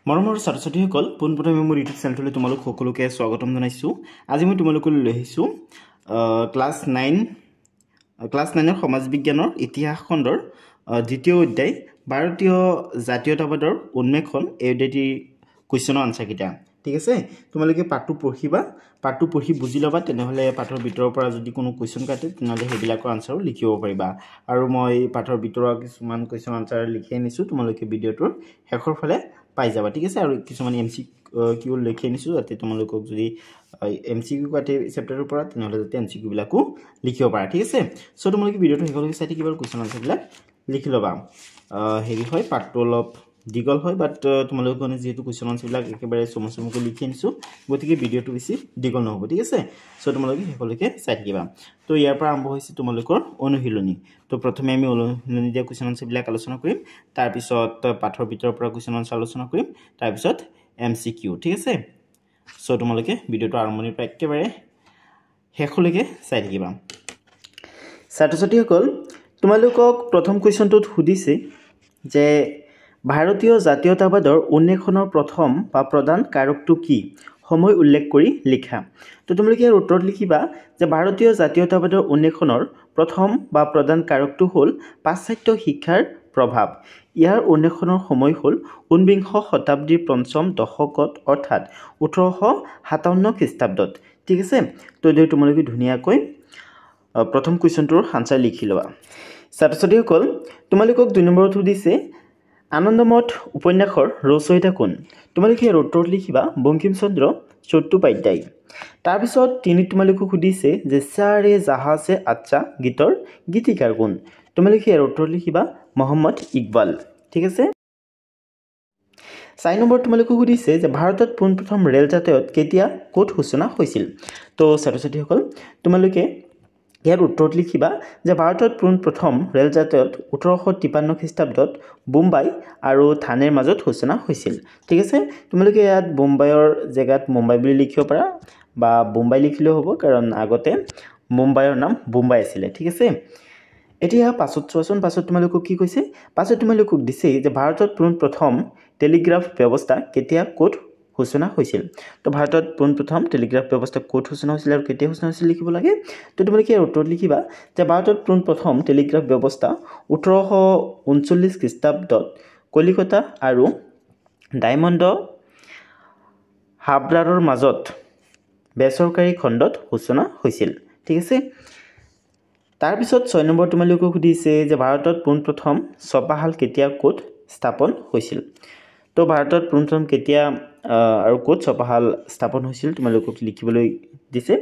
মৰমৰ ছাত্ৰ-ছাত্ৰীসকল পোনপ্ৰথমে মোৰ ইউটিউব চেনেললৈ তোমালোক সকলোকে স্বাগতম জনাইছোঁ। আজি মই তোমালোকলৈ লৈ আহিছোঁ ক্লাছ 9ৰ সমাজ বিজ্ঞানৰ ইতিহাস খণ্ডৰ দ্বিতীয় অধ্যায় ভাৰতীয় জাতীয়তাবাদৰ উন্মেষণ এই অধ্যায়টিৰ কুৱেশ্যনৰ আনসাৰ কেইটা। ঠিক আছে, তোমালোকে পাঠটো পঢ়িবা, পাঠটো পঢ়ি বুজি ল'বা, তেনেহ'লে পাঠৰ ভিতৰৰ পৰা যদি কোনো কুৱেশ্যন কাটে তেনেহ'লে সেইবিলাকৰ আনসাৰো লিখিব পাৰিবা। আৰু মই পাঠৰ ভিতৰৰ কিছুমান কুৱেশ্যন আনসাৰ লিখি আনিছোঁ, তোমালোকে ভিডিঅ'টোৰ শেষৰ ফালে পাই যাবা। ঠিক আছে, আৰু কিছুমান MCQ লিখি আনিছোঁ যাতে তোমালোকক যদি MCQ কাটে চেপ্টাৰটোৰ পৰা তেনেহ'লে যাতে MCQ বিলাকো লিখিব পাৰা। ঠিক আছে, চ' তোমালোকে ভিডিঅ'টো শেষলৈকে চাই থাকিবা আৰু কুৱেশ্যন আনসাৰবিলাক লিখি ল'বা। হেৰি হয়, পাঠটো অলপ দীঘল হয়, বাট তোমালোকৰ কাৰণে যিহেতু কুৱেশ্যন আনসাৰবিলাক একেবাৰে চমুকৈ লিখি আনিছোঁ, গতিকে ভিডিঅ'টো বেছি দীঘল নহ'ব। ঠিক আছে, চ' তোমালোকে শেষলৈকে চাই থাকিবা। তো ইয়াৰ পৰা আৰম্ভ হৈছে তোমালোকৰ অনুশীলনী। তো প্ৰথমে আমি অনুশীলনী দিয়া কুৱেশ্যন আনসাৰবিলাক আলোচনা কৰিম, তাৰপিছত পাঠৰ ভিতৰৰ পৰা কুৱেশ্যন আনসাৰ আলোচনা কৰিম, তাৰপিছত MCQ। ঠিক আছে, চ' তোমালোকে ভিডিঅ'টো আৰম্ভণিৰ পৰা একেবাৰে শেষলৈকে চাই থাকিবা। ছাত্ৰ-ছাত্ৰীসকল, তোমালোকক প্ৰথম কুৱেশ্যনটোত সুধিছে যে ভাৰতীয় জাতীয়তাবাদৰ উন্মেষণৰ প্ৰথম বা প্ৰধান কাৰকটো কি? সময় উল্লেখ কৰি লিখা। তো তোমালোকে ইয়াৰ উত্তৰত লিখিবা যে ভাৰতীয় জাতীয়তাবাদৰ উন্মেষণৰ প্ৰথম বা প্ৰধান কাৰকটো হ'ল পাশ্চাত্য শিক্ষাৰ প্ৰভাৱ। ইয়াৰ উন্মেষণৰ সময় হ'ল ঊনবিংশ শতাব্দীৰ পঞ্চম দশকত, অৰ্থাৎ 1857 খ্ৰীষ্টাব্দত। ঠিক আছে, তো এইদৰে তোমালোকে ধুনীয়াকৈ প্ৰথম কুৱেশ্যনটোৰ আনসাৰ লিখি ল'বা। ছাত্ৰ-ছাত্ৰীসকল, তোমালোকক 2 নম্বৰত সুধিছে আনন্দমঠ উপন্যাসৰ ৰচয়িতা কোন? তোমালোকে ইয়াৰ উত্তৰত লিখিবা বংকিমচন্দ্ৰ চট্টোপাধ্যায়। তাৰপিছত 3 তোমালোকক সুধিছে যে চাৰে জাহাজে আচ্ছা গীতৰ গীতিকাৰ কোন? তোমালোকে ইয়াৰ উত্তৰত লিখিবা মহম্মদ ইকবাল। ঠিক আছে, 4 নম্বৰত তোমালোকক সুধিছে যে ভাৰতত পোনপ্ৰথম ৰেল যাতায়াত কেতিয়া ক'ত সূচনা হৈছিল? তো ছাত্ৰ-ছাত্ৰীসকল, তোমালোকে ইয়াৰ উত্তৰত লিখিবা যে ভাৰতত পোনপ্ৰথম ৰেল যাতায়াত 1853 খ্ৰীষ্টাব্দত বোম্বাই আৰু থানেৰ মাজত সূচনা হৈছিল। ঠিক আছে, তোমালোকে ইয়াত বোম্বাইৰ জেগাত মুম্বাই বুলি লিখিব পাৰা বা বোম্বাই লিখিলেও হ'ব, কাৰণ আগতে মুম্বাইৰ নাম বোম্বাই আছিলে। ঠিক আছে, এতিয়া পাছত চোৱাচোন, পাছত তোমালোকক কি কৈছে? পাছত তোমালোকক দিছে যে ভাৰতত পোনপ্ৰথম টেলিগ্ৰাফ ব্যৱস্থা কেতিয়া ক'ত সূচনা হৈছিল। তো ভাৰতত পোনপ্ৰথম টেলিগ্ৰাফ ব্যৱস্থা ক'ত সূচনা হৈছিল আৰু কেতিয়া সূচনা হৈছিল লিখিব লাগে। তো তোমালোকে ইয়াৰ উত্তৰত লিখিবা যে ভাৰতত পোনপ্ৰথম টেলিগ্ৰাফ ব্যৱস্থা 1839 খ্ৰীষ্টাব্দত কলিকতা আৰু ডায়মণ্ড হাবৰাৰৰ মাজত বেচৰকাৰী খণ্ডত সূচনা হৈছিল। ঠিক আছে, তাৰপিছত 6 নম্বৰ তোমালোকক সুধিছে যে ভাৰতত পোনপ্ৰথম ছপাশাল কেতিয়া ক'ত স্থাপন হৈছিল। তো ভাৰতত পোনপ্ৰথম কেতিয়া আৰু ক'ত ছপাশাল স্থাপন হৈছিল তোমালোকক লিখিবলৈ দিছে।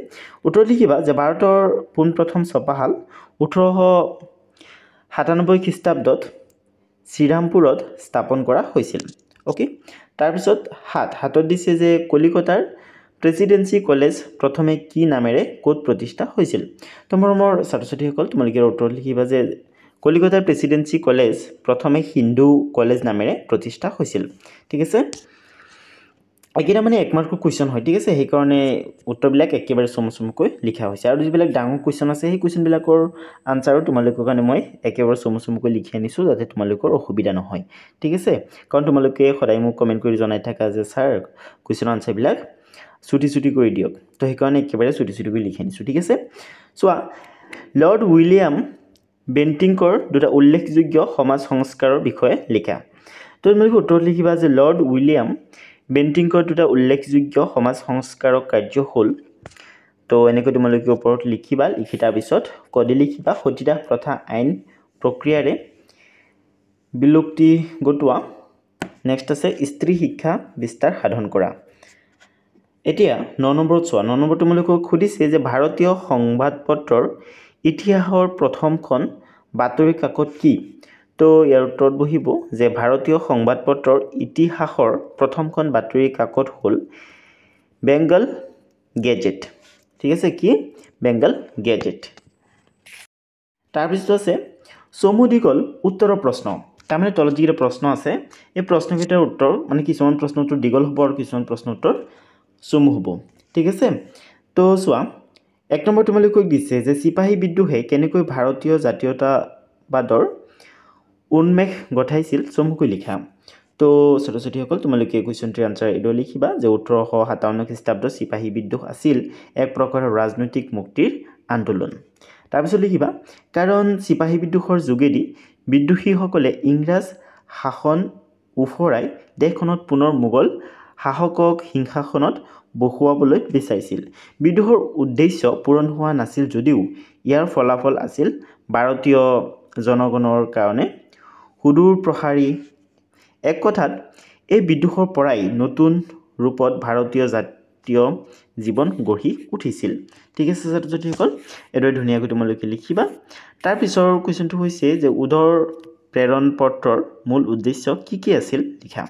উত্তৰত লিখিবা যে ভাৰতৰ পোনপ্ৰথম ছপাশাল 1897 খ্ৰীষ্টাব্দত শ্ৰীৰামপুৰত স্থাপন কৰা হৈছিল। অ'কে, তাৰপিছত 7ত দিছে যে কলিকতাৰ প্ৰেচিডেঞ্চি কলেজ প্ৰথমে কি নামেৰে ক'ত প্ৰতিষ্ঠা হৈছিল। তো মৰমৰ ছাত্ৰ-ছাত্ৰীসকল, তোমালোকে উত্তৰত লিখিবা যে কলিকতাৰ প্ৰেচিডেঞ্চি কলেজ প্ৰথমে হিন্দু কলেজ নামেৰে প্ৰতিষ্ঠা হৈছিল। ঠিক আছে, এইকেইটা মানে 1 মাৰ্কৰ কুৱেশ্যন হয়। ঠিক আছে, সেইকাৰণে উত্তৰবিলাক একেবাৰে চমুকৈ লিখা হৈছে, আৰু যিবিলাক ডাঙৰ কুৱেশ্যন আছে সেই কুৱেশ্যনবিলাকৰ আনসাৰো তোমালোকৰ কাৰণে মই একেবাৰে চমুকৈ লিখি আনিছোঁ যাতে তোমালোকৰ অসুবিধা নহয়। ঠিক আছে, কাৰণ তোমালোকে সদায় মোক কমেণ্ট কৰি জনাই থাকা যে ছাৰ কুৱেশ্যন আনসাৰবিলাক চুটি কৰি দিয়ক, তো সেইকাৰণে একেবাৰে চুটি কৰি লিখি আনিছোঁ। ঠিক আছে, চোৱা, লৰ্ড উইলিয়াম বেণ্টিংকৰ 2টা উল্লেখযোগ্য সমাজ সংস্কাৰৰ বিষয়ে লিখা। তো তোমালোকে উত্তৰত লিখিবা যে লৰ্ড উইলিয়াম বেণ্টিংকৰ 2টা উল্লেখযোগ্য সমাজ সংস্কাৰক কাৰ্য হ'ল। তো এনেকৈ তোমালোকে ওপৰত লিখিবা, লিখি তাৰপিছত কডি লিখিবা সতীদাহ প্ৰথা আইন প্ৰক্ৰিয়াৰে বিলুপ্তি ঘটোৱা। নেক্সট আছে স্ত্ৰী শিক্ষা বিস্তাৰ সাধন কৰা। এতিয়া 9 নম্বৰত চোৱা, 9 নম্বৰত তোমালোকক সুধিছে যে ভাৰতীয় সংবাদপত্ৰৰ ইতিহাসৰ প্ৰথমখন বাতৰি কাকত কি? তো ইয়াৰ উত্তৰত বহিব যে ভাৰতীয় সংবাদপত্ৰৰ ইতিহাসৰ প্ৰথমখন বাতৰি কাকত হ'ল বেংগল গেজেট। ঠিক আছে, কি? বেংগল গেজেট। তাৰপিছত আছে চমু দীঘল উত্তৰৰ প্ৰশ্ন। তাৰমানে তলত যিকেইটা প্ৰশ্ন আছে এই প্ৰশ্নকেইটাৰ উত্তৰ, মানে কিছুমান প্ৰশ্ন উত্তৰ দীঘল হ'ব আৰু কিছুমান প্ৰশ্ন উত্তৰ চমু হ'ব। ঠিক আছে, তো চোৱা, 1 নম্বৰ তোমালোকক দিছে যে চিপাহী বিদ্ৰোহে কেনেকৈ ভাৰতীয় জাতীয়তাবাদৰ উন্মেষ ঘটাইছিল, চমুকৈ লিখা। তো ছাত্ৰ-ছাত্ৰীসকল তোমালোকে কুৱেশ্যনটোৰ আনসাৰ এইটো লিখিবা যে 1857 খ্ৰীষ্টাব্দত চিপাহী বিদ্ৰোহ আছিল এক প্ৰকাৰৰ ৰাজনৈতিক মুক্তিৰ আন্দোলন। তাৰপিছত লিখিবা কাৰণ চিপাহী বিদ্ৰোহৰ যোগেদি বিদ্ৰোহীসকলে ইংৰাজ শাসন উফৰাই দেশখনত পুনৰ মোগল শাসকক সিংহাসনত বহুৱাবলৈ বিচাৰিছিল। বিদ্ৰোহৰ উদ্দেশ্য পূৰণ হোৱা নাছিল যদিও ইয়াৰ ফলাফল আছিল ভাৰতীয় জনগণৰ কাৰণে সুদূৰ প্ৰসাৰী। এক কথাত এই বিদ্ৰোহৰ পৰাই নতুন ৰূপত ভাৰতীয় জাতীয় জীৱন গঢ়ি উঠিছিল। ঠিক আছে ছাত্ৰ-ছাত্ৰীসকল, এইদৰে ধুনীয়াকৈ তোমালোকে লিখিবা। তাৰপিছৰ কুৱেশ্যনটো হৈছে যে উদৰ প্ৰেৰণ পত্ৰৰ মূল উদ্দেশ্য কি আছিল লিখা।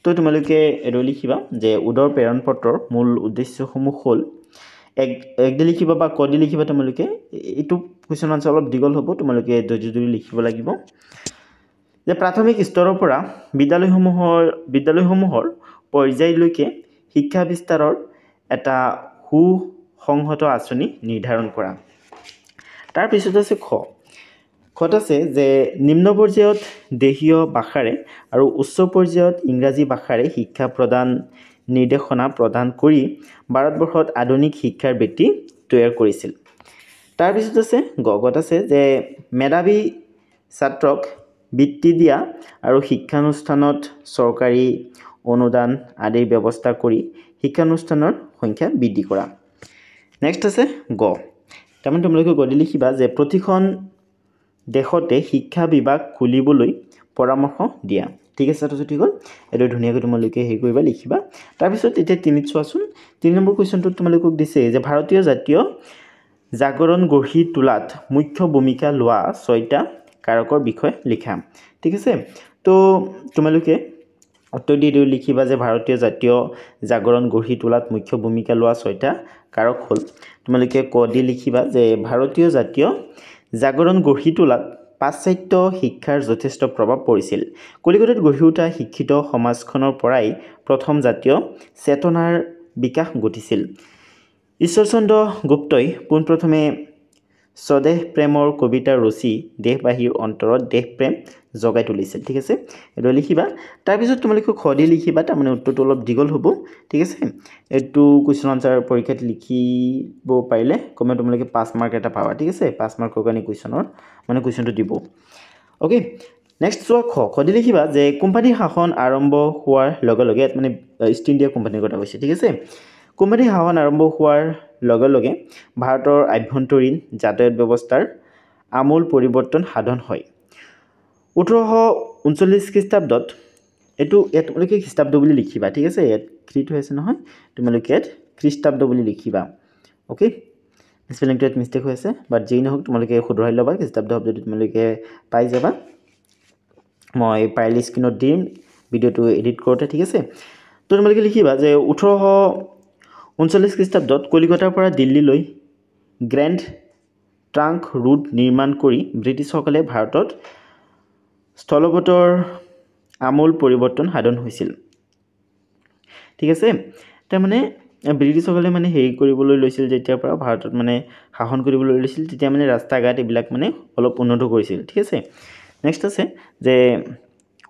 তো তোমালোকে এইদৰে লিখিবা যে উদৰ প্ৰেৰণ পত্ৰৰ মূল উদ্দেশ্যসমূহ হ'ল এক দি লিখিবা বা ক দি লিখিবা। তোমালোকে এইটো কুৱেশ্যন আনসাৰ অলপ দীঘল হ'ব, তোমালোকে ধৈৰ্য ধৰি লিখিব লাগিব। যে প্ৰাথমিক স্তৰৰ পৰা বিদ্যালয়সমূহৰ পৰ্যায়লৈকে শিক্ষা বিস্তাৰৰ এটা সুসংহত আঁচনি নিৰ্ধাৰণ কৰা। তাৰপিছত আছে খত আছে যে নিম্ন পৰ্যায়ত দেশীয় ভাষাৰে আৰু উচ্চ পৰ্যায়ত ইংৰাজী ভাষাৰে শিক্ষা প্ৰদান নিৰ্দেশনা প্ৰদান কৰি ভাৰতবৰ্ষত আধুনিক শিক্ষাৰ ভেটি তৈয়াৰ কৰিছিল। তাৰপিছত আছে গগত আছে যে মেধাৱী ছাত্ৰক বৃত্তি দিয়া আৰু শিক্ষানুষ্ঠানত চৰকাৰী অনুদান আদিৰ ব্যৱস্থা কৰি শিক্ষানুষ্ঠানৰ সংখ্যা বৃদ্ধি কৰা। নেক্সট আছে তাৰমানে তোমালোকে গদি লিখিবা যে প্ৰতিখন দেশতে শিক্ষা বিভাগ খুলিবলৈ পৰামৰ্শ দিয়া। ঠিক আছে ছাত্ৰ-ছাত্ৰীসকল, এইটো ধুনীয়াকৈ তোমালোকে হেৰি কৰিবা লিখিবা। তাৰপিছত এতিয়া 3 চোৱাচোন। 3 নম্বৰ কুৱেশ্যনটোত তোমালোকক দিছে যে ভাৰতীয় জাতীয় জাগৰণ গঢ়ি তোলাত মুখ্য ভূমিকা লোৱা 6টা কাৰকৰ বিষয়ে লিখা। ঠিক আছে, তো তোমালোকে উত্তৰ দি লিখিবা যে ভাৰতীয় জাতীয় জাগৰণ গঢ়ি তোলাত মুখ্য ভূমিকা লোৱা 6টা কাৰক হ'ল। তোমালোকে ক দি লিখিবা যে ভাৰতীয় জাতীয় জাগৰণ গঢ়ি তোলাত পাশ্চাত্য শিক্ষাৰ যথেষ্ট প্ৰভাৱ পৰিছিল। কলিকতাত গঢ়ি উঠা শিক্ষিত সমাজখনৰ পৰাই প্ৰথম জাতীয় চেতনাৰ বিকাশ ঘটিছিল। ঈশ্বৰচন্দ্ৰ গুপ্তই পোনপ্ৰথমে স্বদেশ প্ৰেমৰ কবিতা ৰচি দেশবাসীৰ অন্তৰত দেশ প্ৰেম জগাই তুলিছিল। ঠিক আছে, এইটো লিখিবা। তাৰপিছত তোমালোকে খ দি লিখিবা, তাৰমানে উত্তৰটো অলপ দীঘল হ'ব। ঠিক আছে, এইটো কুৱেশ্যন আনসাৰ পৰীক্ষাত লিখিব পাৰিলে কমে তোমালোকে 5 মাৰ্ক এটা পাবা। ঠিক আছে, 5 মাৰ্কৰ কাৰণে কুৱেশ্যনটো দিব। অ'কে, নেক্সট চোৱা খ দি লিখিবা যে কোম্পানীৰ শাসন আৰম্ভ হোৱাৰ লগে লগে, মানে ইষ্ট ইণ্ডিয়া কোম্পানীৰ কথা কৈছে। ঠিক আছে, কোম্পানীৰ শাসন আৰম্ভ হোৱাৰ লগে লগে ভাৰতৰ আভ্যন্তৰীণ যাতায়াত ব্যৱস্থাৰ আমূল পৰিৱৰ্তন সাধন হয়। 1839 খ্ৰীষ্টাব্দত, ইয়াত তোমালোকে খ্ৰীষ্টাব্দ বুলি লিখিবা। ঠিক আছে, ইয়াত খ্ৰীত হৈ আছে নহয়, তোমালোকে ইয়াত খ্ৰীষ্টাব্দ বুলি লিখিবা। অ'কে, স্পেলিংটো ইয়াত মিষ্টেক হৈ আছে, বাট যেই নহওক তোমালোকে শুধৰাই ল'বা। খ্ৰীষ্টাব্দ শব্দটো তোমালোকে পাই যাবা, মই পাৰিলে স্ক্ৰীণত দিম ভিডিঅ'টো এডিট কৰোঁতে। ঠিক আছে, তো তোমালোকে লিখিবা যে 1839 খ্ৰীষ্টাব্দত কলিকতাৰ পৰা দিল্লীলৈ গ্ৰেণ্ড ট্ৰাংক ৰোড নিৰ্মাণ কৰি ব্ৰিটিছসকলে ভাৰতত স্থলপথৰ আমূল পৰিৱৰ্তন সাধন হৈছিল। ঠিক আছে, তাৰমানে ব্ৰিটিছসকলে মানে হেৰি কৰিবলৈ লৈছিল, যেতিয়াৰ পৰা ভাৰতত মানে শাসন কৰিবলৈ লৈছিল, তেতিয়া মানে ৰাস্তা ঘাট এইবিলাক মানে অলপ উন্নত কৰিছিল। ঠিক আছে, নেক্সট আছে যে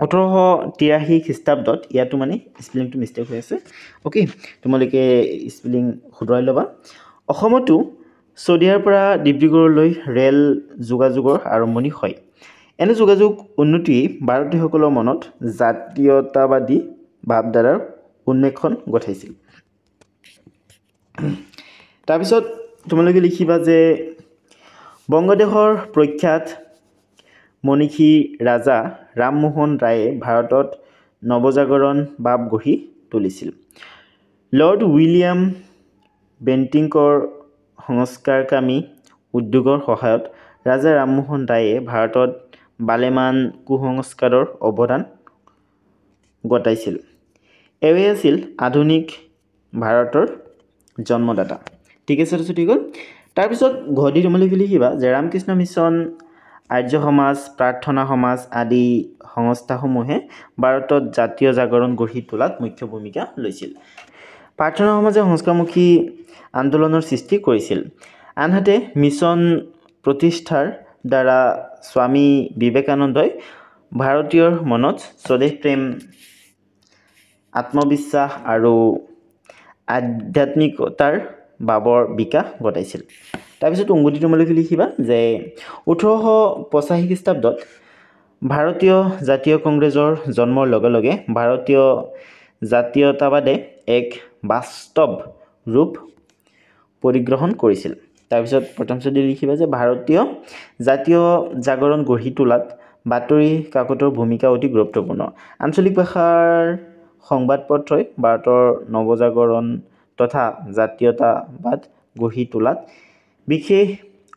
1883 খ্ৰীষ্টাব্দত, ইয়াতো মানে স্পেলিংটো মিষ্টেক হৈ আছে। অ'কে, তোমালোকে স্পেলিং শুধৰাই ল'বা। অসমতো চদিয়াৰ পৰা ডিব্ৰুগড়লৈ ৰেল যোগাযোগৰ আৰম্ভণি হয়। এনে যোগাযোগ উন্নতিয়ে ভাৰতীয়সকলৰ মনত জাতীয়তাবাদী ভাৱধাৰাৰ উন্মেষণ ঘটাইছিল। তাৰপিছত তোমালোকে লিখিবা যে বংগদেশৰ প্ৰখ্যাত মনীষী ৰাজা ৰামমোহন ৰায়ে ভাৰতত নৱজাগৰণ ভাৱ গঢ়ি তুলিছিল। লৰ্ড উইলিয়াম বেণ্টিংকৰ সংস্কাৰকামী উদ্যোগৰ সহায়ত ৰাজা ৰামমোহন ৰায়ে ভাৰতত ভালেমান কুসংস্কাৰৰ অৱদান ঘটাইছিল। এয়ে আছিল আধুনিক ভাৰতৰ জন্মদাতা। ঠিক আছে ছাত্ৰ-ছাত্ৰীসকল, তাৰপিছত ঘদি তোমালোকে লিখিবা যে ৰামকৃষ্ণ মিছন, আৰ্য সমাজ, প্ৰাৰ্থনা সমাজ আদি সংস্থাসমূহে ভাৰতত জাতীয় জাগৰণ গঢ়ি তোলাত মুখ্য ভূমিকা লৈছিল। প্ৰাৰ্থনা সমাজে সংস্কাৰমুখী আন্দোলনৰ সৃষ্টি কৰিছিল। আনহাতে মিছন প্ৰতিষ্ঠাৰ দ্বাৰা স্বামী বিবেকানন্দই ভাৰতীয়ৰ মনত স্বদেশ প্ৰেম, আত্মবিশ্বাস আৰু আধ্যাত্মিকতাৰ ভাৱৰ বিকাশ ঘটাইছিল। তাৰপিছত উংগতি তোমালোকে লিখিবা যে 1885 খ্ৰীষ্টাব্দত ভাৰতীয় জাতীয় কংগ্ৰেছৰ জন্মৰ লগে লগে ভাৰতীয় জাতীয়তাবাদে এক বাস্তৱ ৰূপ পৰিগ্ৰহণ কৰিছিল। তাৰপিছত প্ৰথম ছদি লিখিবা যে ভাৰতীয় জাতীয় জাগৰণ গঢ়ি তোলাত বাতৰি কাকতৰ ভূমিকা অতি গুৰুত্বপূৰ্ণ। আঞ্চলিক ভাষাৰ সংবাদপত্ৰই ভাৰতৰ নৱজাগৰণ তথা জাতীয়তাবাদ গঢ়ি তোলাত বিশেষ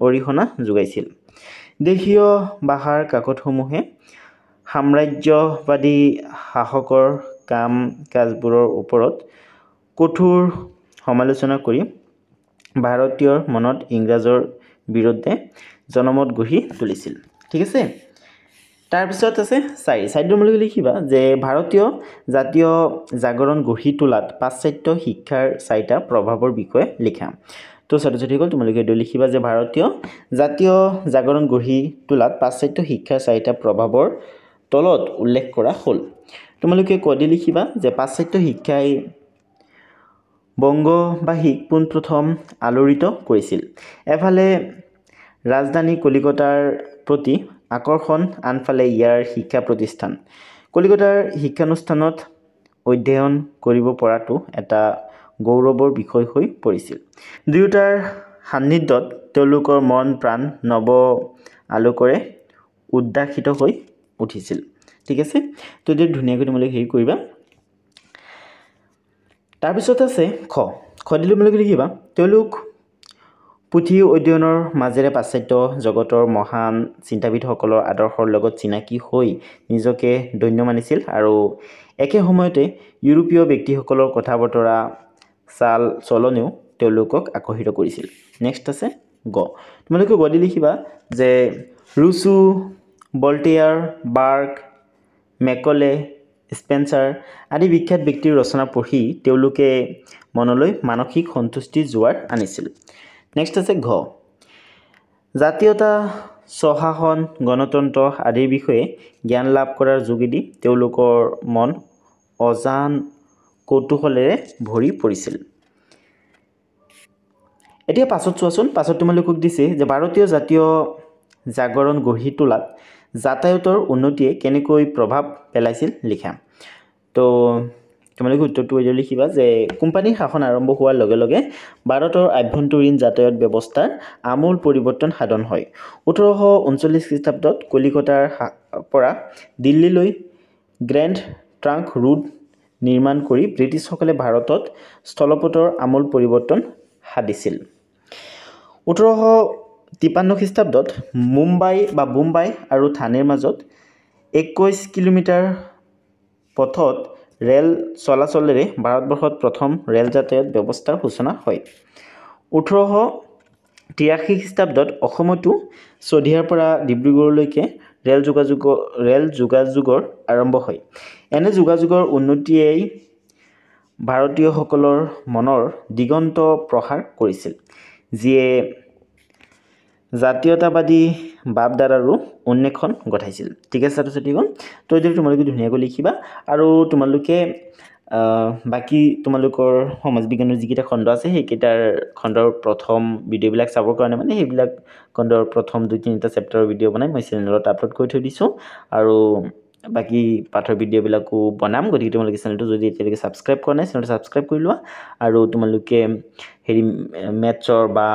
অৰিহণা যোগাইছিল। দেশীয় ভাষাৰ কাকতসমূহে সাম্ৰাজ্যবাদী শাসকৰ কাম কাজবোৰৰ ওপৰত কঠোৰ সমালোচনা কৰি ভাৰতীয়ৰ মনত ইংৰাজৰ বিৰুদ্ধে জনমত গঢ়ি তুলিছিল। ঠিক আছে। তাৰপিছত আছে চাৰি তোমালোকে লিখিবা যে ভাৰতীয় জাতীয় জাগৰণ গঢ়ি তোলাত পাশ্চাত্য শিক্ষাৰ 4টা প্ৰভাৱৰ বিষয়ে লিখা। তো ছাত্ৰ ছাত্ৰীসকল তোমালোকে এইটো লিখিবা যে ভাৰতীয় জাতীয় জাগৰণ গঢ়ি তোলাত পাশ্চাত্য শিক্ষাৰ 4টা প্ৰভাৱৰ তলত উল্লেখ কৰা হ'ল। তোমালোকে কদি লিখিবা যে পাশ্চাত্য শিক্ষাই বংগবাসীক পোনপ্ৰথম আলোড়িত কৰিছিল। এফালে ৰাজধানী কলিকতাৰ প্ৰতি আকৰ্ষণ, আনফালে ইয়াৰ শিক্ষা প্ৰতিষ্ঠান। কলিকতাৰ শিক্ষানুষ্ঠানত অধ্যয়ন কৰিব পৰাটো এটা গৌৰৱৰ বিষয় হৈ পৰিছিল। দুয়োটাৰ সান্নিধ্যত তেওঁলোকৰ মন প্ৰাণ নৱ আলোকৰে উদ্ভাসিত হৈ উঠিছিল। ঠিক আছে। তো এইটো ধুনীয়াকৈ তোমালোকে হেৰি কৰিবা। তাৰপিছত আছে খ দিলে তোমালোকে লিখিবা তেওঁলোক পুথি অধ্যয়নৰ মাজেৰে পাশ্চাত্য জগতৰ মহান চিন্তাবিদসকলৰ আদৰ্শৰ লগত চিনাকি হৈ নিজকে ধন্য মানিছিল আৰু একে সময়তে ইউৰোপীয় ব্যক্তিসকলৰ কথা বতৰা চাল চলনেও তেওঁলোকক আকৰ্ষিত কৰিছিল। নেক্সট আছে তোমালোকে গদি লিখিবা যে ৰুছো, ভল্টেয়াৰ, বাৰ্গ, মেকলে, স্পেন্সাৰ আদি বিখ্যাত ব্যক্তিৰ ৰচনা পঢ়ি তেওঁলোকে মনলৈ মানসিক সন্তুষ্টি জোৱাৰ আনিছিল। নেক্সট আছে জাতীয়তা, স্বশাসন, গণতন্ত্ৰ আদিৰ বিষয়ে জ্ঞান লাভ কৰাৰ যোগেদি তেওঁলোকৰ মন অজান কৌতূহলেৰে ভৰি পৰিছিল। এতিয়া পাছত চোৱাচোন, পাছত তোমালোকক দিছে যে ভাৰতীয় জাতীয় জাগৰণ গঢ়ি তোলাত যাতায়াতৰ উন্নতিয়ে কেনেকৈ প্ৰভাৱ পেলাইছিল লিখা। তো তোমালোকে উত্তৰটো এইটো লিখিবা যে কোম্পানীৰ শাসন আৰম্ভ হোৱাৰ লগে লগে ভাৰতৰ আভ্যন্তৰীণ যাতায়াত ব্যৱস্থাৰ আমূল পৰিৱৰ্তন সাধন হয়। 1839 খ্ৰীষ্টাব্দত কলিকতাৰ পৰা দিল্লীলৈ গ্ৰেণ্ড ট্ৰাংক ৰোড নিৰ্মাণ কৰি ব্ৰিটিছসকলে ভাৰতত স্থলপথৰ আমূল পৰিৱৰ্তন সাধিছিল। 1853 খ্ৰীষ্টাব্দত বোম্বাই আৰু থানেৰ মাজত 21 কিলোমিটাৰ পথত ৰেল চলাচলেৰে ভাৰতবৰ্ষত প্ৰথম ৰেল যাতায়াত ব্যৱস্থাৰ সূচনা হয়। 1883 খ্ৰীষ্টাব্দত অসমতো চৌধিয়াৰ পৰা ডিব্ৰুগড়লৈকে ৰেল যোগাযোগৰ আৰম্ভ হয়। এনে যোগাযোগৰ উন্নতিয়েই ভাৰতীয়সকলৰ মনৰ দিগন্ত প্ৰসাৰ কৰিছিল, যিয়ে জাতীয়তাবাদী ভাৱধাৰাৰো উন্মেষণ ঘটাইছিল। ঠিক আছে ছাত্ৰ ছাত্ৰীগণ। তো এইটো তোমালোকে ধুনীয়াকৈ লিখিবা আৰু তোমালোকে বাকী তোমালোকৰ সমাজ বিজ্ঞানৰ যিকেইটা খণ্ড আছে সেইকেইটাৰ খণ্ডৰ প্ৰথম ভিডিঅ'বিলাক চাবৰ কাৰণে মানে সেইবিলাক খণ্ডৰ প্ৰথম 2-3টা চেপ্টাৰৰ ভিডিঅ' বনাই মই চেনেলত আপলোড কৰি থৈ দিছোঁ আৰু বাকী পাঠৰ ভিডিঅ'বিলাকো বনাম। গতিকে তোমালোকে চেনেলটো যদি এতিয়ালৈকে ছাবস্ক্ৰাইব কৰা নাই চেনেলটো ছাবস্ক্ৰাইব কৰি লোৱা আৰু তোমালোকে মেথছৰ বা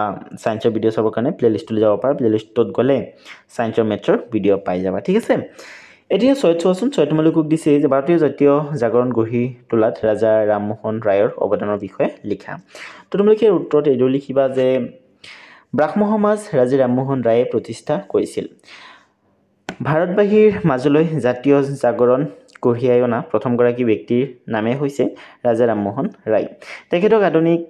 ছায়েন্সৰ ভিডিঅ' চাবৰ কাৰণে প্লেলিষ্টলৈ যাব পাৰা। প্লেলিষ্টত গ'লে ছায়েন্সৰ মেথছৰ ভিডিঅ' পাই যাবা। ঠিক আছে। এতিয়া চোৱাচোন তোমালোকক দিছে যে ভাৰতীয় জাতীয় জাগৰণ গঢ়ি তোলাত ৰাজা ৰামমোহন ৰায়ৰ অৱদানৰ বিষয়ে লিখা। তো তোমালোকে উত্তৰত এইটো লিখিবা যে ব্ৰাহ্ম সমাজ ৰাজা ৰামমোহন ৰায়ে প্ৰতিষ্ঠা কৰিছিল। ভাৰতবাসীৰ মাজলৈ জাতীয় জাগৰণ কঢ়িয়াই অনা প্ৰথমগৰাকী ব্যক্তিৰ নামে হৈছে ৰাজা ৰামমোহন ৰায়। তেখেতক আধুনিক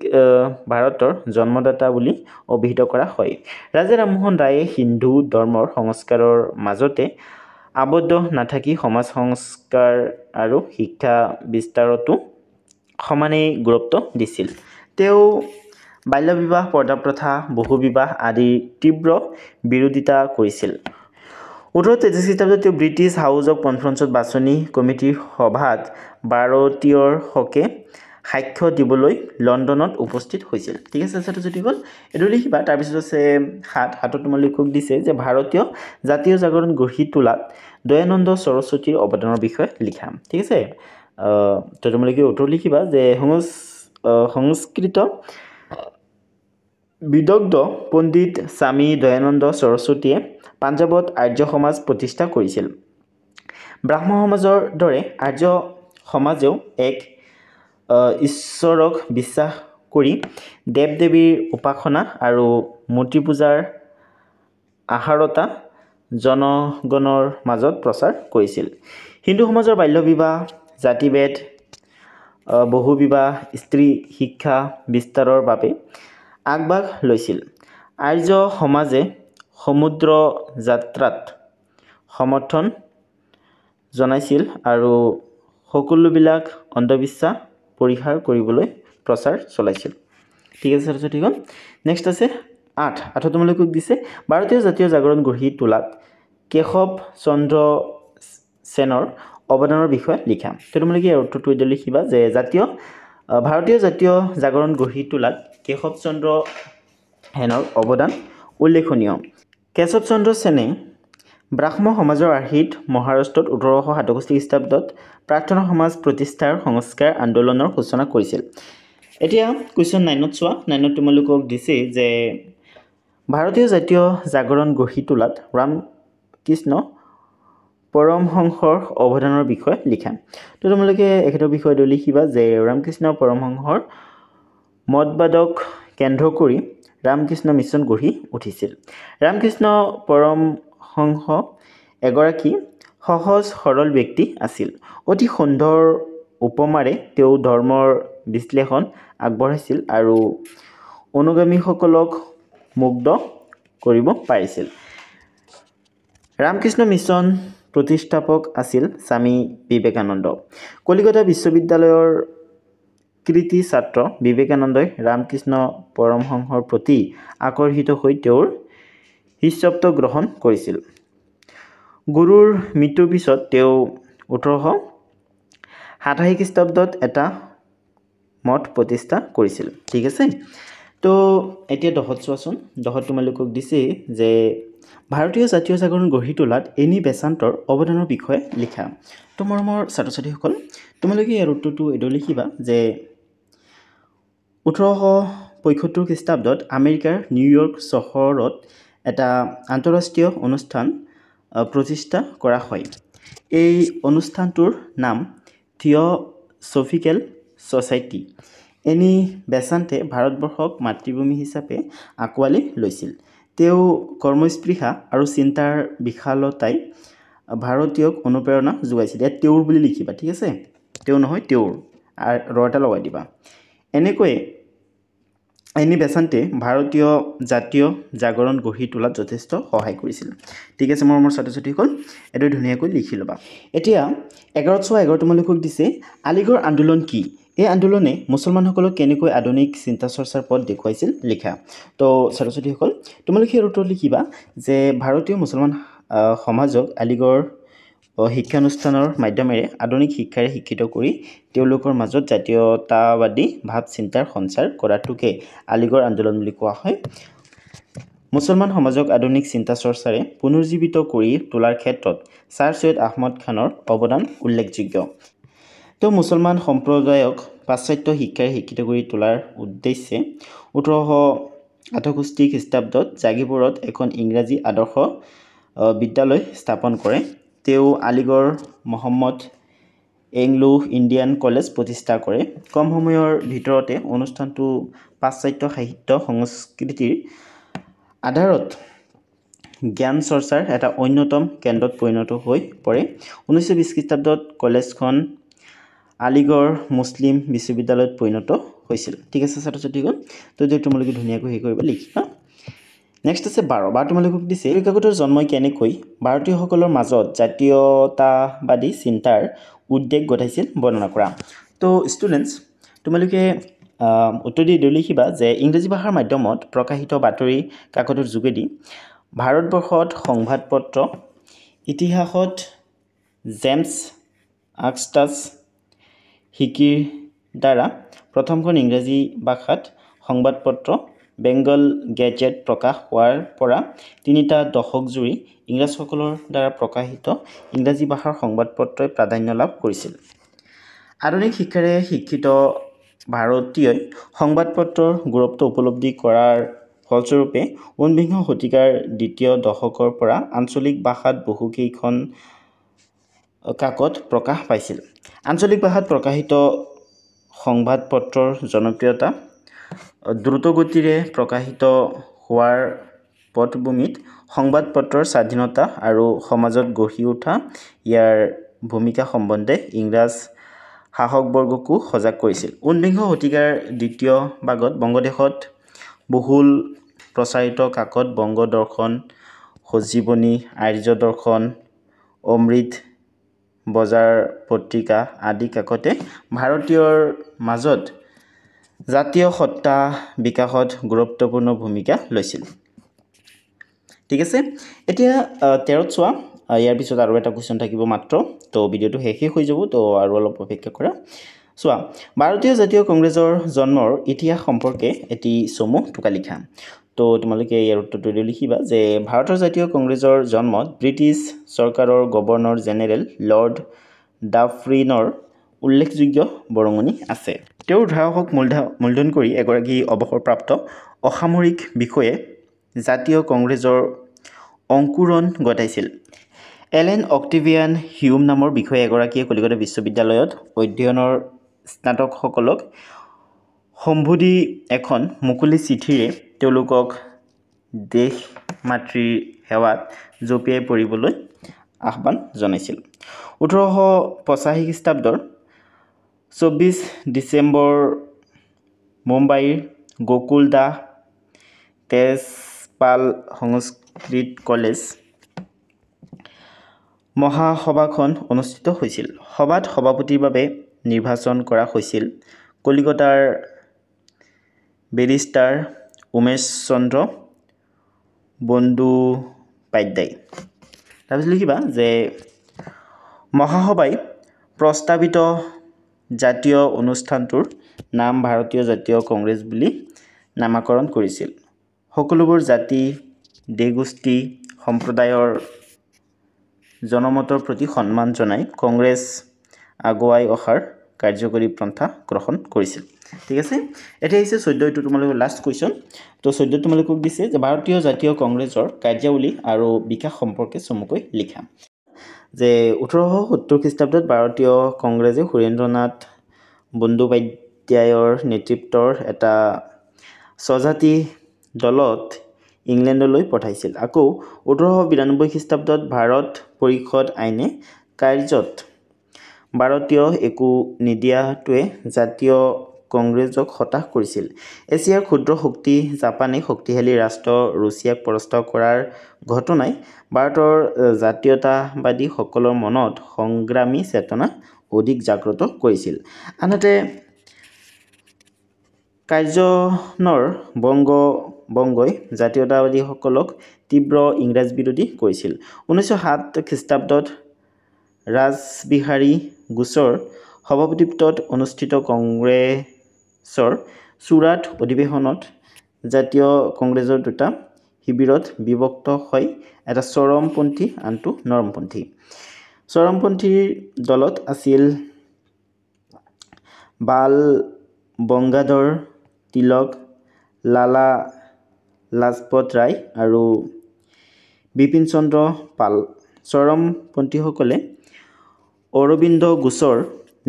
ভাৰতৰ জন্মদাতা বুলি অভিহিত কৰা হয়। ৰাজা ৰামমোহন ৰায়ে হিন্দু ধৰ্মৰ সংস্কাৰৰ মাজতে আবদ্ধ নাথাকি সমাজ সংস্কাৰ আৰু শিক্ষা বিস্তাৰতো সমানেই গুৰুত্ব দিছিল। তেওঁ বাল্যবিবাহ, পৰ্দা প্ৰথা, বহুবিবাহ আদিৰ তীব্ৰ বিৰোধিতা কৰিছিল। 1833 খ্ৰীষ্টাব্দত তেওঁ ব্ৰিটিছ হাউচ অৱ কনফাৰেন্সত বাছনি কমিটিৰ সভাত ভাৰতীয়ৰ হকে সাক্ষ্য দিবলৈ লণ্ডনত উপস্থিত হৈছিল। ঠিক আছে, ছাত্ৰ-ছাত্ৰী গ'ল এইটো লিখিবা। তাৰপিছত আছে হাতত তোমালোকক দিছে যে ভাৰতীয় জাতীয় জাগৰণ গঢ়ি তোলাত দয়ানন্দ সৰস্বতীৰ অৱদানৰ বিষয়ে লিখা। ঠিক আছে, তো তোমালোকে উত্তৰ লিখিবা যে সংস্কৃত বিদগ্ধ পণ্ডিত স্বামী দয়ানন্দ সৰস্বতীয়ে পাঞ্জাৱত আৰ্য সমাজ প্ৰতিষ্ঠা কৰিছিল। ব্ৰাহ্ম সমাজৰ দৰে আৰ্য সমাজেও এক ঈশ্বৰক বিশ্বাস কৰি দেৱ দেৱীৰ উপাসনা আৰু মূৰ্তি পূজাৰ আহাৰতা জনগণৰ মাজত প্ৰচাৰ কৰিছিল। হিন্দু সমাজৰ বাল্য বিবাহ, জাতিভেদ, বহুবিবাহ, স্ত্ৰী শিক্ষা বিস্তাৰৰ বাবে আগভাগ লৈছিল। আৰ্য সমাজে সমুদ্ৰ যাত্ৰাত সমৰ্থন জনাইছিল আৰু সকলোবিলাক অন্ধবিশ্বাস পৰিহাৰ কৰিবলৈ প্ৰচাৰ চলাইছিল। ঠিক আছে ছাত্ৰ-ছাত্ৰীগণ, নেক্সট আছে 8 তোমালোকক দিছে ভাৰতীয় জাতীয় জাগৰণ গঢ়ি তোলাত কেশৱ চন্দ্ৰ সেনৰ অৱদানৰ বিষয়ে লিখা। তো তোমালোকে ইয়াৰ উত্তৰটো এতিয়া লিখিবা যে ভাৰতীয় জাতীয় জাগৰণ গঢ়ি তোলাত কেশৱ চন্দ্ৰ সেনৰ অৱদান উল্লেখনীয়। কেশৱ চন্দ্ৰ সেনে ব্ৰাহ্ম সমাজৰ আৰ্হিত মহাৰাষ্ট্ৰত 1867 খ্ৰীষ্টাব্দত প্ৰাৰ্থনা সমাজ প্ৰতিষ্ঠাৰ সংস্কাৰ আন্দোলনৰ সূচনা কৰিছিল। এতিয়া কুৱেশ্যন 9ত চোৱা। 9ত তোমালোকক দিছে যে ভাৰতীয় জাতীয় জাগৰণ গঢ়ি তোলাত ৰামকৃষ্ণ পৰমহংসৰ অৱদানৰ বিষয়ে লিখা। তো তোমালোকে এখেতৰ বিষয়ে লিখিবা যে ৰামকৃষ্ণ পৰমহংসৰ মতবাদক কেন্দ্ৰ কৰি ৰামকৃষ্ণ মিছন গঢ়ি উঠিছিল। ৰামকৃষ্ণ পৰমহংস এগৰাকী সহজ সৰল ব্যক্তি আছিল। অতি সুন্দৰ উপমাৰে তেওঁ ধৰ্মৰ বিশ্লেষণ আগবঢ়াইছিল আৰু অনুগামীসকলক মুগ্ধ কৰিব পাৰিছিল। ৰামকৃষ্ণ মিছন প্ৰতিষ্ঠাপক আছিল স্বামী বিবেকানন্দ। কলিকতা বিশ্ববিদ্যালয়ৰ কৃতি ছাত্ৰ বিবেকানন্দই ৰামকৃষ্ণ পৰমহংসৰ প্ৰতি আকৰ্ষিত হৈ তেওঁৰ শিষ্যত্ব গ্ৰহণ কৰিছিল। গুৰুৰ মৃত্যুৰ পিছত তেওঁ 1887 খ্ৰীষ্টাব্দত এটা মঠ প্ৰতিষ্ঠা কৰিছিল। ঠিক আছে, তো এতিয়া 10ত চোৱাচোন। 10ত তোমালোকক দিছে যে ভাৰতীয় জাতীয় জাগৰণ গঢ়ি তোলাত এনি বেচান্তৰ অৱদানৰ বিষয়ে লিখা। তো মৰমৰ ছাত্ৰ-ছাত্ৰীসকল, তোমালোকে ইয়াৰ উত্তৰটো এইটো লিখিবা যে 1875 খ্ৰীষ্টাব্দত আমেৰিকাৰ নিউয়ৰ্ক চহৰত এটা আন্তঃৰাষ্ট্ৰীয় অনুষ্ঠান প্ৰতিষ্ঠা কৰা হয়। এই অনুষ্ঠানটোৰ নাম থিঅ'ছফিকেল ছ'চাইটি। এনি বেচান্তে ভাৰতবৰ্ষক মাতৃভূমি হিচাপে আঁকোৱালি লৈছিল। তেওঁ কৰ্মস্পৃহা আৰু চিন্তাৰ বিশালতাই ভাৰতীয়ক অনুপ্ৰেৰণা যোগাইছিল। ইয়াত তেওঁৰ বুলি লিখিবা। ঠিক আছে, তেওঁ নহয় তেওঁৰ, ৰ এটা লগাই দিবা। এনেকৈয়ে এনি বেচান্তে ভাৰতীয় জাতীয় জাগৰণ গঢ়ি তোলাত যথেষ্ট সহায় কৰিছিল। ঠিক আছে মৰমৰ ছাত্ৰ-ছাত্ৰীসকল, এইটো ধুনীয়াকৈ লিখি ল'বা। এতিয়া 11ত চোৱা। 11 তোমালোকক দিছে আলিগড় আন্দোলন কি? এই আন্দোলনে মুছলমানসকলক কেনেকৈ আধুনিক চিন্তা চৰ্চাৰ পথ দেখুৱাইছিল লিখা। তো ছাত্ৰ-ছাত্ৰীসকল, তোমালোকে ইয়াৰ উত্তৰ লিখিবা যে ভাৰতীয় মুছলমান সমাজক আলিগড় শিক্ষানুষ্ঠানৰ মাধ্যমেৰে আধুনিক শিক্ষাৰে শিক্ষিত কৰি তেওঁলোকৰ মাজত জাতীয়তাবাদী ভাৱ চিন্তাৰ সঞ্চাৰ কৰাটোকে আলিগড় আন্দোলন বুলি কোৱা হয়। মুছলমান সমাজক আধুনিক চিন্তা চৰ্চাৰে পুনৰুজ্জীৱিত কৰি তোলাৰ ক্ষেত্ৰত ছাৰ ছৈয়দ আহমদ খানৰ অৱদান উল্লেখযোগ্য। তেওঁ মুছলমান সম্প্ৰদায়ক পাশ্চাত্য শিক্ষাৰে শিক্ষিত কৰি তোলাৰ উদ্দেশ্যে 1868 খ্ৰীষ্টাব্দত জাগীপুৰত এখন ইংৰাজী আদৰ্শ বিদ্যালয় স্থাপন কৰে। তেওঁ Aligarh Mohammad Anglo Indian college প্ৰতিষ্ঠা কৰে। কম সময়ৰ ভিতৰতে অনুষ্ঠানটো পাশ্চাত্য সাহিত্য সংস্কৃতিৰ আধাৰত জ্ঞান চৰ্চাৰ এটা অন্যতম কেন্দ্ৰত পৰিণত হৈ পৰে। 1920 খ্ৰীষ্টাব্দত কলেজখন আলিগড় মুছলিম বিশ্ববিদ্যালয়ত পৰিণত হৈছিল। ঠিক আছে ছাত্ৰ-ছাত্ৰীগণ, তো তোমালোকে ধুনীয়াকৈ হেৰি কৰিব লিখিবা। নেক্সট আছে 12 তোমালোকক দিছে কাকতৰ জন্মই কেনেকৈ ভাৰতীয়সকলৰ মাজত জাতীয়তাবাদী চিন্তাৰ উদ্বেগ ঘটাইছিল বৰ্ণনা কৰা। তো ষ্টুডেণ্টছ, তোমালোকে উত্তৰ দি লিখিবা যে ইংৰাজী ভাষাৰ মাধ্যমত প্ৰকাশিত বাতৰি কাকতৰ যোগেদি ভাৰতবৰ্ষত সংবাদপত্ৰ ইতিহাসত জেমছ আগাষ্টাছ হিকিৰ দ্বাৰা প্ৰথমখন ইংৰাজী ভাষাত সংবাদপত্ৰ বেংগল গেজেট প্ৰকাশ হোৱাৰ পৰা 3টা দশক জুৰি ইংৰাজসকলৰ দ্বাৰা প্ৰকাশিত ইংৰাজী ভাষাৰ সংবাদপত্ৰই প্ৰাধান্য লাভ কৰিছিল। আধুনিক শিক্ষাৰে শিক্ষিত ভাৰতীয়ই সংবাদপত্ৰৰ গুৰুত্ব উপলব্ধি কৰাৰ ফলস্বৰূপে 19শ শতিকাৰ দ্বিতীয় দশকৰ পৰা আঞ্চলিক ভাষাত বহুকেইখন কাকত প্ৰকাশ পাইছিল। আঞ্চলিক ভাষাত প্ৰকাশিত সংবাদপত্ৰৰ জনপ্ৰিয়তা দ্ৰুতগতিৰে প্ৰকাশিত হোৱাৰ পটভূমিত সংবাদপত্ৰৰ স্বাধীনতা আৰু সমাজত গঢ়ি উঠা ইয়াৰ ভূমিকা সম্বন্ধে ইংৰাজ শাসকবৰ্গকো সজাগ কৰিছিল। 19শ শতিকাৰ দ্বিতীয় ভাগত বংগদেশত বহুল প্ৰচাৰিত কাকত বংগ দৰ্শন, সঞ্জীৱনী, আৰ্য দৰ্শন, অমৃত বজাৰ পত্ৰিকা আদি কাকতে ভাৰতীয়ৰ মাজত জাতীয় সত্তা বিকাশত গুৰুত্বপূৰ্ণ ভূমিকা লৈছিল। ঠিক আছে, এতিয়া 13ত চোৱা। ইয়াৰ পিছত আৰু এটা কুৱেশ্যন থাকিব মাত্ৰ, তো ভিডিঅ'টো শেষেই হৈ যাব, তো আৰু অলপ অপেক্ষা কৰা। চোৱা, ভাৰতীয় জাতীয় কংগ্ৰেছৰ জন্মৰ ইতিহাস সম্পৰ্কে এটি চমু টোকা লিখা। তো তোমালোকে ইয়াৰ উত্তৰটো লিখিবা যে ভাৰতৰ জাতীয় কংগ্ৰেছৰ জন্মত ব্ৰিটিছ চৰকাৰৰ গভৰ্ণৰ জেনেৰেল লৰ্ড ডাফৰিনৰ উল্লেখযোগ্য বৰঙণি আছে। তেওঁৰ ধাৰাসাহসক মূলধন কৰি এগৰাকী অৱসৰপ্ৰাপ্ত অসামৰিক বিষয়ে জাতীয় কংগ্ৰেছৰ অংকুৰণ ঘটাইছিল। এলেন অক্টেভিয়ান হিউম নামৰ বিষয়া এগৰাকীয়ে কলিকতা বিশ্ববিদ্যালয়ত অধ্যয়নৰ স্নাতকসকলক সম্বোধি এখন মুকলি চিঠিৰে তেওঁলোকক দেশ মাতৃৰ সেৱাত জঁপিয়াই পৰিবলৈ আহ্বান জনাইছিল। 1885 খ্ৰীষ্টাব্দৰ 24 ডিচেম্বৰ মুম্বাইৰ গোকুল দাস তেজপাল সংস্কৃত কলেজ মহাসভাখন অনুষ্ঠিত হৈছিল। সভাত সভাপতিৰ বাবে নিৰ্বাচন কৰা হৈছিল কলিকতাৰ বেৰিষ্টাৰ উমেশ চন্দ্ৰ বন্দ্যোপাধ্যায়। তাৰপিছত লিখিবা যে মহাসভাই প্ৰস্তাৱিত জাতীয় অনুষ্ঠানটোৰ নাম ভাৰতীয় জাতীয় কংগ্ৰেছ বুলি নামাকৰণ কৰিছিল। সকলোবোৰ জাতি, দেশগোষ্ঠী, সম্প্ৰদায়ৰ জনমতৰ প্ৰতি সন্মান জনাই কংগ্ৰেছ আগুৱাই অহাৰ কাৰ্যকৰী পন্থা গ্ৰহণ কৰিছিল। ঠিক আছে, এতিয়া আহিছে 14, এইটো তোমালোকৰ লাষ্ট কুৱেশ্যন। তো 14 তোমালোকক দিছে যে ভাৰতীয় জাতীয় কংগ্ৰেছৰ কাৰ্যাৱলী আৰু বিকাশ সম্পৰ্কে চমুকৈ লিখা। যে 1870 খ্ৰীষ্টাব্দত ভাৰতীয় কংগ্ৰেছে সুৰেন্দ্ৰনাথ বন্দ্যোপাধ্যায়ৰ নেতৃত্বৰ এটা স্বজাতি দলত ইংলেণ্ডলৈ পঠাইছিল। আকৌ 1892 খ্ৰীষ্টাব্দত ভাৰত পৰিষদ আইনে কাৰ্যত ভাৰতীয় একো নিদিয়াটোৱে জাতীয় কংগ্ৰেছক হতাশ কৰিছিল। এছিয়াৰ ক্ষুদ্ৰ শক্তি জাপানে শক্তিশালী ৰাষ্ট্ৰ ৰুছিয়াক পৰাস্ত কৰাৰ ঘটনাই ভাৰতৰ জাতীয়তাবাদীসকলৰ মনত সংগ্ৰামী চেতনা অধিক জাগ্ৰত কৰিছিল। আনহাতে কাৰ্জনৰ বংগই জাতীয়তাবাদীসকলক তীব্ৰ ইংৰাজ বিৰোধী কৰিছিল। 1907 খ্ৰীষ্টাব্দত ৰাসবিহাৰী ঘোষৰ সভাপতিত্বত অনুষ্ঠিত কংগ্ৰেছৰ চুৰাট অধিৱেশনত জাতীয় কংগ্ৰেছৰ দুটা শিবিৰত বিভক্ত হয়, এটা চৰমপন্থী আনটো নৰমপন্থী। চৰমপন্থীৰ দলত আছিল বাল গংগাধৰ তিলক, লালা লাজপত ৰায় আৰু বিপিন চন্দ্ৰ পাল। চৰমপন্থীসকলে অৰবিন্দ ঘোষৰ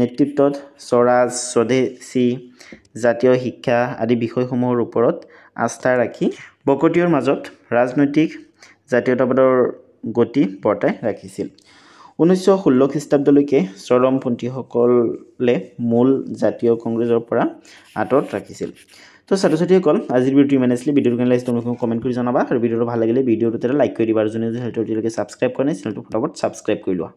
নেতৃত্বত স্বৰাজ, স্বদেশী, জাতীয় শিক্ষা আদি বিষয়সমূহৰ ওপৰত আস্থা ৰাখি বকতীয়ৰ মাজত ৰাজনৈতিক জাতীয়তাবাদৰ গতি বৰ্তাই ৰাখিছিল। 1916 খ্ৰীষ্টাব্দলৈকে চৰমপন্থীসকলে মূল জাতীয় কংগ্ৰেছৰ পৰা আঁতৰত ৰাখিছিল। তো ছাত্ৰ ছাত্ৰীসকল, আজিৰ ভিডিঅ'টো ইমান আছিলে। ভিডিঅ'টো কেনে লাগিছে তোমালোকে কমেণ্ট কৰি জনাবা, আৰু ভিডিঅ'টো ভাল লাগিলে ভিডিঅ'টো লাইক কৰি দিবা, আৰু যোনে এতিয়ালৈকে ছাবস্ক্ৰাইব কৰা নাই চেনেলটো ফটাফট ছাবস্ক্ৰাইব কৰি লোৱা।